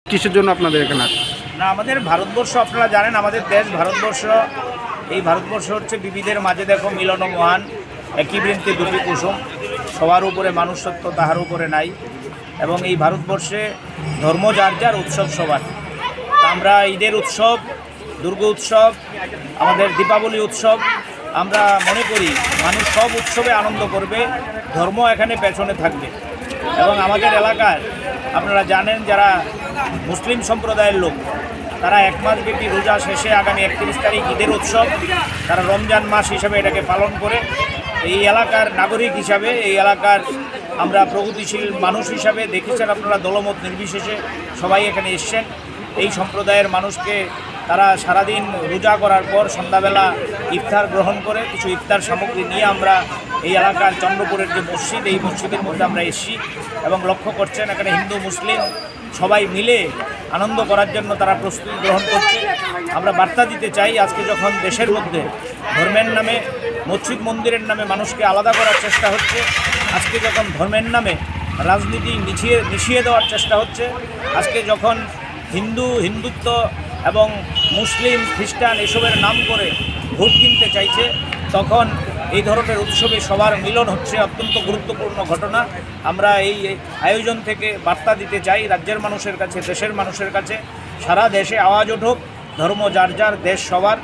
কিসের জন্য আপনাদের এখানে না, আমাদের ভারতবর্ষ আপনারা জানেন, আমাদের দেশ ভারতবর্ষ। এই ভারতবর্ষ হচ্ছে বিবিধের মাঝে দেখো মিলন মহান, একই বৃন্তে দুটি কুসুম, সবার উপরে মানুষত্ব তাহার উপরে নাই। এবং এই ভারতবর্ষে ধর্ম যার যার, উৎসব সবার। আমরা ঈদের উৎসব, দুর্গা উৎসব, আমাদের দীপাবলি উৎসব, আমরা মনে করি মানুষ সব উৎসবে আনন্দ করবে, ধর্ম এখানে পেছনে থাকবে। এবং আমাদের এলাকায় আপনারা জানেন যারা মুসলিম সম্প্রদায়ের লোক, তারা এক মাস ব্যাপী রোজা শেষে আগামী 31 তারিখ ঈদের উৎসব, তারা রমজান মাস হিসাবে এটাকে পালন করে। এই এলাকার নাগরিক হিসাবে, এই এলাকার আমরা প্রগতিশীল মানুষ হিসাবে দেখেছেন আপনারা, দলমত নির্বিশেষে সবাই এখানে এসছেন। এই সম্প্রদায়ের মানুষকে তারা সারাদিন রোজা করার পর সন্ধ্যাবেলা ইফতার গ্রহণ করে, কিছু ইফতার সামগ্রী নিয়ে আমরা এই এলাকার চন্দ্রপুরের যে মসজিদ, এই মসজিদের মধ্যে আমরা এসেছি। এবং লক্ষ্য করছেন এখানে হিন্দু মুসলিম সবাই মিলে আনন্দ করার জন্য তারা প্রস্তুতি গ্রহণ করছে। আমরা বার্তা দিতে চাই, আজকে যখন দেশের মধ্যে ধর্মের নামে, মসজিদ মন্দিরের নামে মানুষকে আলাদা করার চেষ্টা হচ্ছে, আজকে যখন ধর্মের নামে রাজনীতি মিশিয়ে দেওয়ার চেষ্টা হচ্ছে, আজকে যখন হিন্দুত্ব এবং মুসলিম খ্রিস্টান এসবের নাম করে ভোট কিনতে চাইছে, তখন এই ধরনের উৎসবে সবার মিলন হচ্ছে অত্যন্ত গুরুত্বপূর্ণ ঘটনা। আমরা এই আয়োজন থেকে বার্তা দিতে চাই রাজ্যের মানুষের কাছে, দেশের মানুষের কাছে, সারা দেশে আওয়াজ উঠুক, ধর্ম যার যার, দেশ সবার।